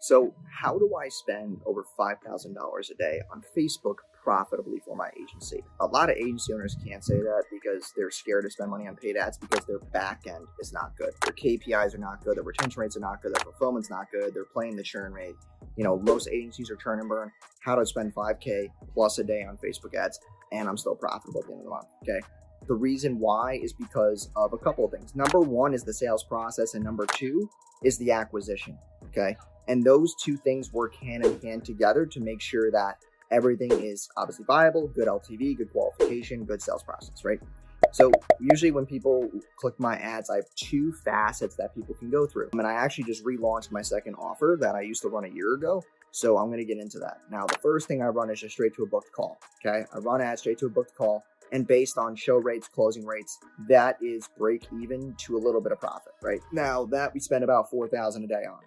So how do I spend over $5,000 a day on Facebook profitably for my agency? A lot of agency owners can't say that because they're scared to spend money on paid ads because their back end is not good. Their KPIs are not good. Their retention rates are not good. Their fulfillment's not good. They're playing the churn rate. Most agencies are churn and burn. How to spend $5K plus a day on Facebook ads and I'm still profitable at the end of the month, okay? The reason why is because of a couple of things. Number one is the sales process, and number two is the acquisition, okay? And those two things work hand in hand together to make sure that everything is obviously viable, good LTV, good qualification, good sales process, right? So usually when people click my ads, I have two facets that people can go through. And I actually just relaunched my second offer that I used to run a year ago. So I'm going to get into that. Now, the first thing I run is just straight to a booked call, okay? I run ads straight to a booked call. And based on show rates, closing rates, that is break even to a little bit of profit, right? Now that we spend about $4,000 a day on.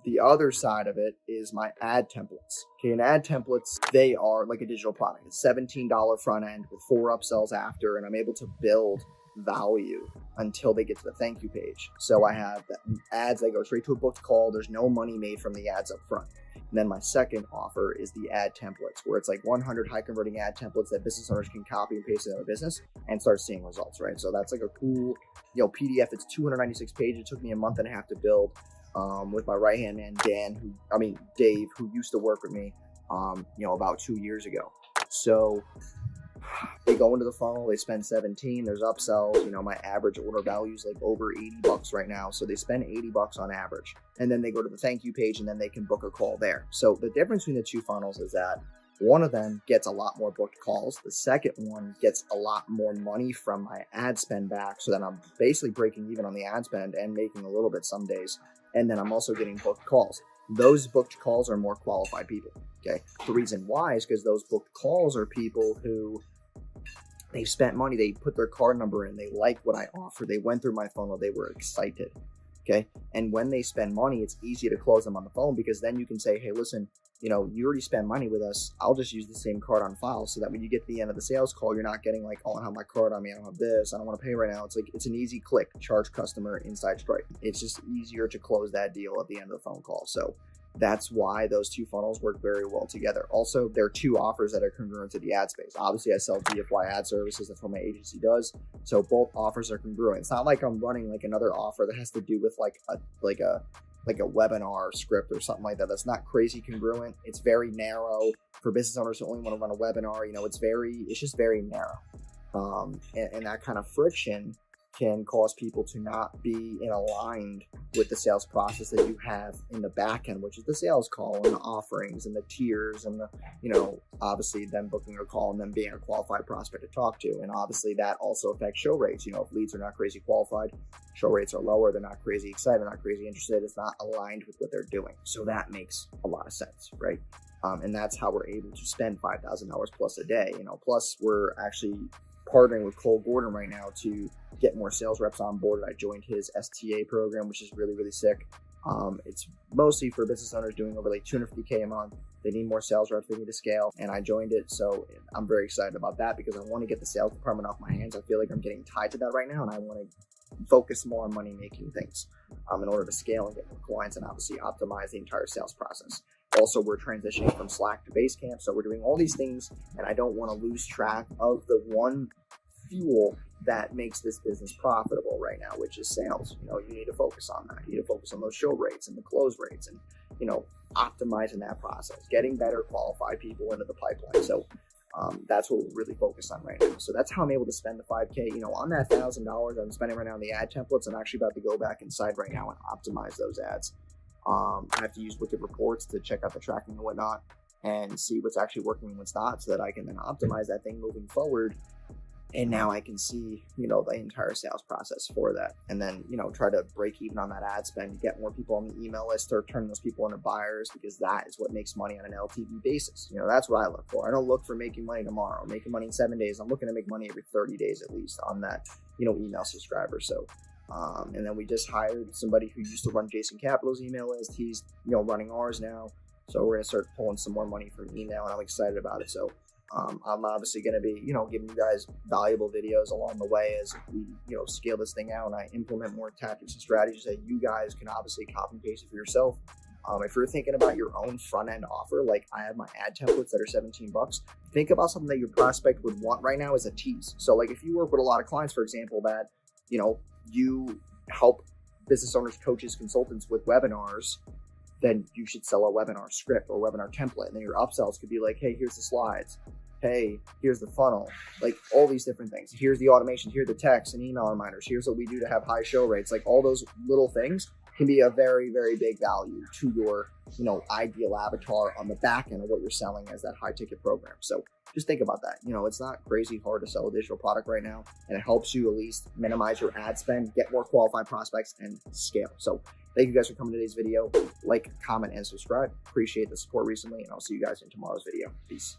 The other side of it is my ad templates. Okay, and ad templates, they are like a digital product. It's $17 front end with 4 upsells after, and I'm able to build value until they get to the thank you page. So I have the ads that go straight to a booked call. There's no money made from the ads up front. And then my second offer is the ad templates, where it's like 100 high converting ad templates that business owners can copy and paste in their business and start seeing results, right? So that's like a cool, PDF. It's 296 pages. It took me a month and a half to build. With my right-hand man, Dave, who used to work with me, about 2 years ago. So they go into the funnel, they spend 17, there's upsells, my average order value is like over $80 right now. So they spend $80 on average. And then they go to the thank you page and then they can book a call there. So the difference between the two funnels is that one of them gets a lot more booked calls. The second one gets a lot more money from my ad spend back, so that I'm basically breaking even on the ad spend and making a little bit some days. And then I'm also getting booked calls. Those booked calls are more qualified people, okay? The reason why is because those booked calls are people who they've spent money, they put their card number in, they like what I offer, they went through my funnel, they were excited, okay? And when they spend money, it's easy to close them on the phone because then you can say, hey, listen, you already spent money with us. I'll just use the same card on file so that when you get to the end of the sales call, you're not getting like, oh, I don't have my card on me. I don't have this. I don't want to pay right now. It's like, it's an easy click, charge customer inside Stripe. It's just easier to close that deal at the end of the phone call. So that's why those two funnels work very well together. Also, there are two offers that are congruent to the ad space. Obviously, I sell DFY ad services. That's what my agency does. So both offers are congruent. It's not like I'm running like another offer that has to do with like a webinar script or something like that. That's not crazy congruent. It's very narrow for business owners who only want to run a webinar. It's just very narrow. And that kind of friction can cause people to not be aligned with the sales process that you have in the back end, which is the sales call and the offerings and the tiers and the, obviously them booking a call and then being a qualified prospect to talk to. And obviously that also affects show rates. If leads are not crazy qualified, show rates are lower, they're not crazy excited, not crazy interested, it's not aligned with what they're doing. So that makes a lot of sense, right? And that's how we're able to spend $5,000 plus a day. Plus we're actually partnering with Cole Gordon right now to get more sales reps on board. I joined his STA program, which is really, really sick. It's mostly for business owners doing over like $250K a month. They need more sales reps, they need to scale, and I joined it. So I'm very excited about that because I want to get the sales department off my hands. I feel like I'm getting tied to that right now, and I want to focus more on money making things in order to scale and get more clients and obviously optimize the entire sales process. Also, we're transitioning from Slack to Basecamp, so we're doing all these things, and I don't want to lose track of the one fuel that makes this business profitable right now, which is sales. You need to focus on that. You need to focus on those show rates and the close rates and, optimizing that process, getting better qualified people into the pipeline. So that's what we're really focused on right now. So that's how I'm able to spend the $5K. On that $1,000 I'm spending right now on the ad templates. I'm actually about to go back inside right now and optimize those ads. I have to use Wicked Reports to check out the tracking and whatnot and see what's actually working and what's not so that I can then optimize that thing moving forward. And now I can see, the entire sales process for that. And then, try to break even on that ad spend, get more people on the email list, start turning those people into buyers, because that is what makes money on an LTV basis. That's what I look for. I don't look for making money tomorrow, making money in 7 days. I'm looking to make money every 30 days at least on that, email subscriber. So, and then we just hired somebody who used to run Jason Capital's email list. He's, running ours now. So we're going to start pulling some more money from email, and I'm excited about it. So, I'm obviously going to be, giving you guys valuable videos along the way as we, scale this thing out and I implement more tactics and strategies that you guys can obviously copy and paste it for yourself. If you're thinking about your own front end offer, like I have my ad templates that are 17 bucks, think about something that your prospect would want right now as a tease. So like if you work with a lot of clients, for example, that, you help business owners, coaches, consultants with webinars, then you should sell a webinar script or webinar template. And then your upsells could be like, hey, here's the slides. Hey, here's the funnel, like all these different things. Here's the automation, here's the text and email reminders. Here's what we do to have high show rates. Like all those little things can be a very, very big value to your, ideal avatar on the back end of what you're selling as that high ticket program. So just think about that. It's not crazy hard to sell a digital product right now, and it helps you at least minimize your ad spend, get more qualified prospects, and scale. So thank you guys for coming to today's video. Like, comment, and subscribe. Appreciate the support recently, and I'll see you guys in tomorrow's video. Peace.